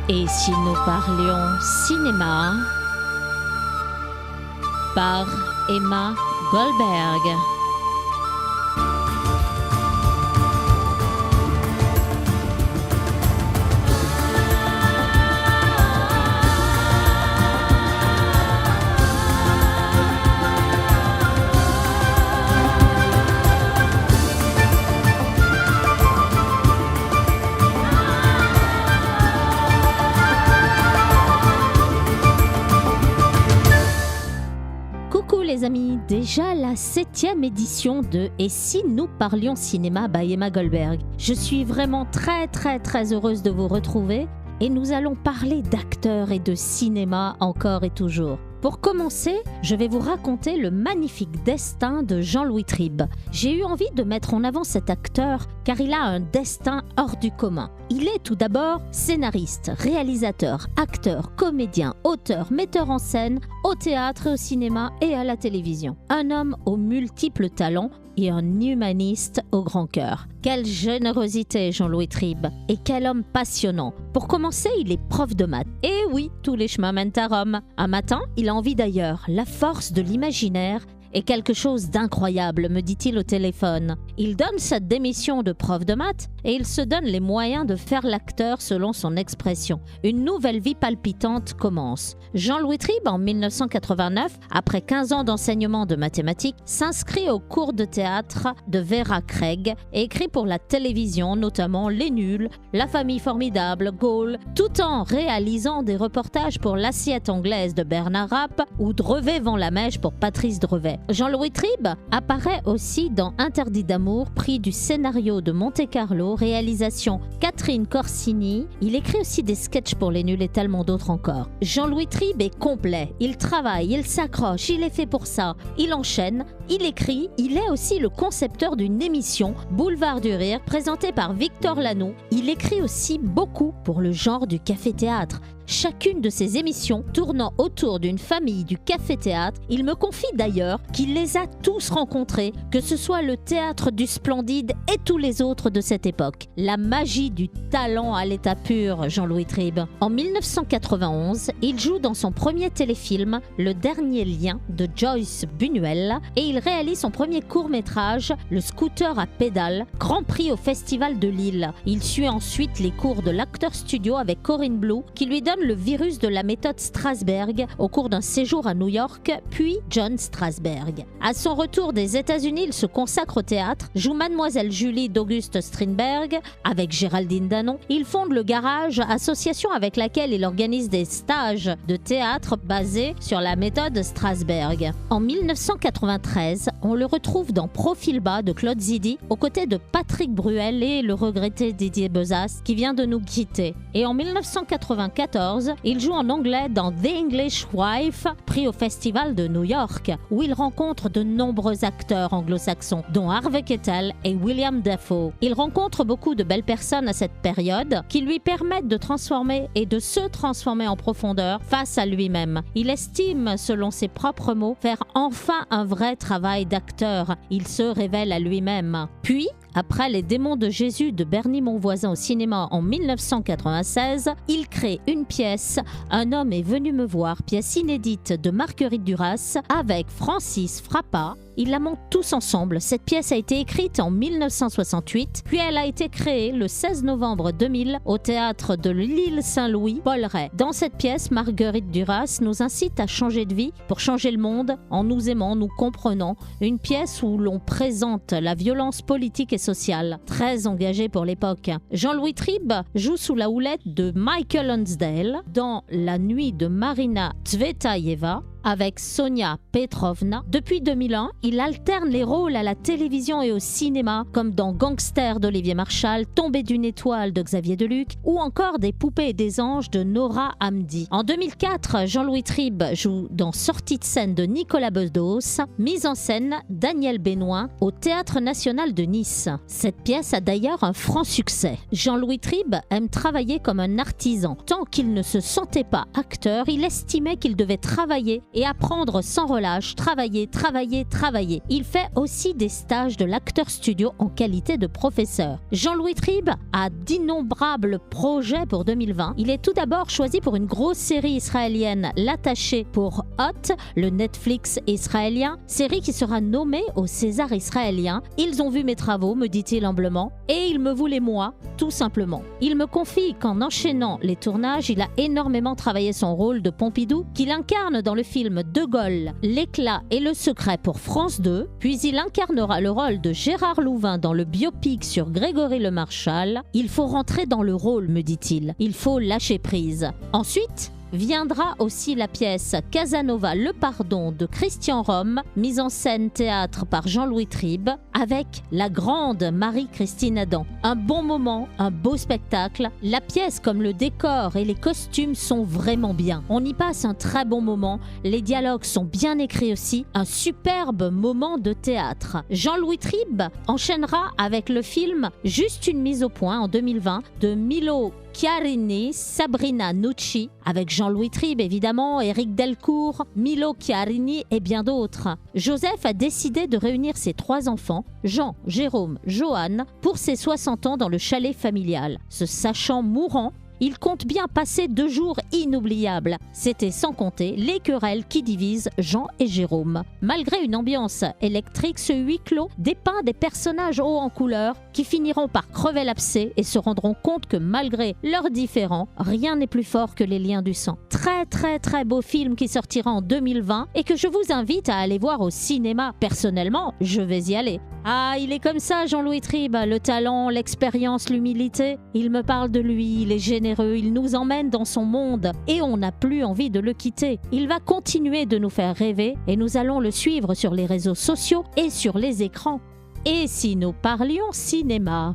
Et si nous parlions cinéma par Emma Goldberg. Coucou les amis, déjà la 7e édition de Et si nous parlions cinéma by Emma Goldberg. Je suis vraiment très heureuse de vous retrouver et nous allons parler d'acteurs et de cinéma encore et toujours. Pour commencer, je vais vous raconter le magnifique destin de Jean-Louis Tribe. J'ai eu envie de mettre en avant cet acteur car il a un destin hors du commun. Il est tout d'abord scénariste, réalisateur, acteur, comédien, auteur, metteur en scène, au théâtre, au cinéma et à la télévision. Un homme aux multiples talents et un humaniste au grand cœur. Quelle générosité Jean-Louis Tribe et quel homme passionnant. Pour commencer, il est prof de maths. Et oui, tous les chemins mènent à Rome. Un matin, il a envie d'ailleurs. La force de l'imaginaire est quelque chose d'incroyable, me dit-il au téléphone. Il donne sa démission de prof de maths et il se donne les moyens de faire l'acteur selon son expression. Une nouvelle vie palpitante commence. Jean-Louis Tribe, en 1989, après 15 ans d'enseignement de mathématiques, s'inscrit au cours de théâtre de Vera Craig et écrit pour la télévision, notamment Les Nuls, La Famille Formidable, Gaulle, tout en réalisant des reportages pour L'Assiette anglaise de Bernard Rapp ou Drevet vend la mèche pour Patrice Drevet. Jean-Louis Tribe apparaît aussi dans Interdit d'amour, prix du scénario de Monte-Carlo, réalisation Catherine Corsini. Il écrit aussi des sketchs pour Les Nuls et tellement d'autres encore. Jean-Louis Tribe est complet. Il travaille, il s'accroche, il est fait pour ça. Il enchaîne, il écrit. Il est aussi le concepteur d'une émission, Boulevard du Rire, présentée par Victor Lanoux. Il écrit aussi beaucoup pour le genre du café-théâtre. Chacune de ses émissions tournant autour d'une famille du café-théâtre, il me confie d'ailleurs qu'il les a tous rencontrés, que ce soit le théâtre du Splendide et tous les autres de cette époque. La magie du talent à l'état pur, Jean-Louis Tribe. En 1991, il joue dans son premier téléfilm, Le Dernier Lien de Joyce Buñuel, et il réalise son premier court-métrage, Le Scooter à pédales, Grand Prix au Festival de Lille. Il suit ensuite les cours de l'Acteur Studio avec Corinne Blou, qui lui donne le virus de la méthode Strasberg au cours d'un séjour à New York, puis John Strasberg. À son retour des États-Unis, il se consacre au théâtre, joue Mademoiselle Julie d'Auguste Strindberg avec Géraldine Danon. Il fonde le Garage, association avec laquelle il organise des stages de théâtre basés sur la méthode Strasberg. En 1993, on le retrouve dans Profil bas de Claude Zidi, aux côtés de Patrick Bruel et le regretté Didier Bezas, qui vient de nous quitter. Et en 1994, il joue en anglais dans The English Wife, prix au Festival de New York, où il rencontre de nombreux acteurs anglo-saxons, dont Harvey Keitel et William Dafoe. Il rencontre beaucoup de belles personnes à cette période qui lui permettent de transformer et de se transformer en profondeur face à lui-même. Il estime, selon ses propres mots, faire enfin un vrai travail d'acteur. Il se révèle à lui-même. Puis, après Les Démons de Jésus de Bernie Monvoisin au cinéma en 1996, il crée une pièce, Un homme est venu me voir, pièce inédite de Marguerite Duras avec Francis Frappa. Ils la montent tous ensemble. Cette pièce a été écrite en 1968, puis elle a été créée le 16 novembre 2000 au théâtre de l'île Saint-Louis, Paul Ray. Dans cette pièce, Marguerite Duras nous incite à changer de vie pour changer le monde en nous aimant, nous comprenant. Une pièce où l'on présente la violence politique et sociale, très engagée pour l'époque. Jean-Louis Tribe joue sous la houlette de Michael Lonsdale dans La nuit de Marina Tsvetaeva avec Sonia Petrovna. Depuis 2001, il alterne les rôles à la télévision et au cinéma, comme dans Gangster d'Olivier Marchal, Tombé d'une étoile de Xavier Deluc, ou encore Des poupées et des anges de Nora Hamdi. En 2004, Jean-Louis Tribe joue dans Sortie de scène de Nicolas Bedos, mise en scène Daniel Benoît au Théâtre National de Nice. Cette pièce a d'ailleurs un franc succès. Jean-Louis Tribe aime travailler comme un artisan. Tant qu'il ne se sentait pas acteur, il estimait qu'il devait travailler et apprendre sans relâche, travailler, travailler, travailler. Il fait aussi des stages de l'acteur studio en qualité de professeur. Jean-Louis Tribe a d'innombrables projets pour 2020. Il est tout d'abord choisi pour une grosse série israélienne, L'Attaché pour Hot, le Netflix israélien, série qui sera nommée au César israélien. Ils ont vu mes travaux, me dit-il humblement, et ils me voulaient moi, tout simplement. Il me confie qu'en enchaînant les tournages, il a énormément travaillé son rôle de Pompidou, qu'il incarne dans le film De Gaulle, L'éclat et le secret pour France 2, puis il incarnera le rôle de Gérard Louvain dans le biopic sur Grégory Le Marchal. Il faut rentrer dans le rôle, me dit-il. Il faut lâcher prise. Ensuite, viendra aussi la pièce Casanova le pardon de Christian Rome, mise en scène théâtre par Jean-Louis Tribe, avec la grande Marie-Christine Adam. Un bon moment, un beau spectacle. La pièce comme le décor et les costumes sont vraiment bien. On y passe un très bon moment, les dialogues sont bien écrits aussi, un superbe moment de théâtre. Jean-Louis Tribe enchaînera avec le film Juste une mise au point en 2020 de Milo Chiarini, Sabrina Nucci, avec Jean-Louis Tribe évidemment, Éric Delcourt, Milo Chiarini et bien d'autres. Joseph a décidé de réunir ses 3 enfants, Jean, Jérôme, Joanne, pour ses 60 ans dans le chalet familial. Se sachant mourant, il compte bien passer 2 jours inoubliables. C'était sans compter les querelles qui divisent Jean et Jérôme. Malgré une ambiance électrique, ce huis clos dépeint des personnages hauts en couleur qui finiront par crever l'abcès et se rendront compte que malgré leurs différends, rien n'est plus fort que les liens du sang. Très beau film qui sortira en 2020 et que je vous invite à aller voir au cinéma. Personnellement, je vais y aller. Ah, il est comme ça, Jean-Louis Tribe, le talent, l'expérience, l'humilité. Il me parle de lui, il est généreux, il nous emmène dans son monde et on n'a plus envie de le quitter. Il va continuer de nous faire rêver et nous allons le suivre sur les réseaux sociaux et sur les écrans. Et si nous parlions cinéma ?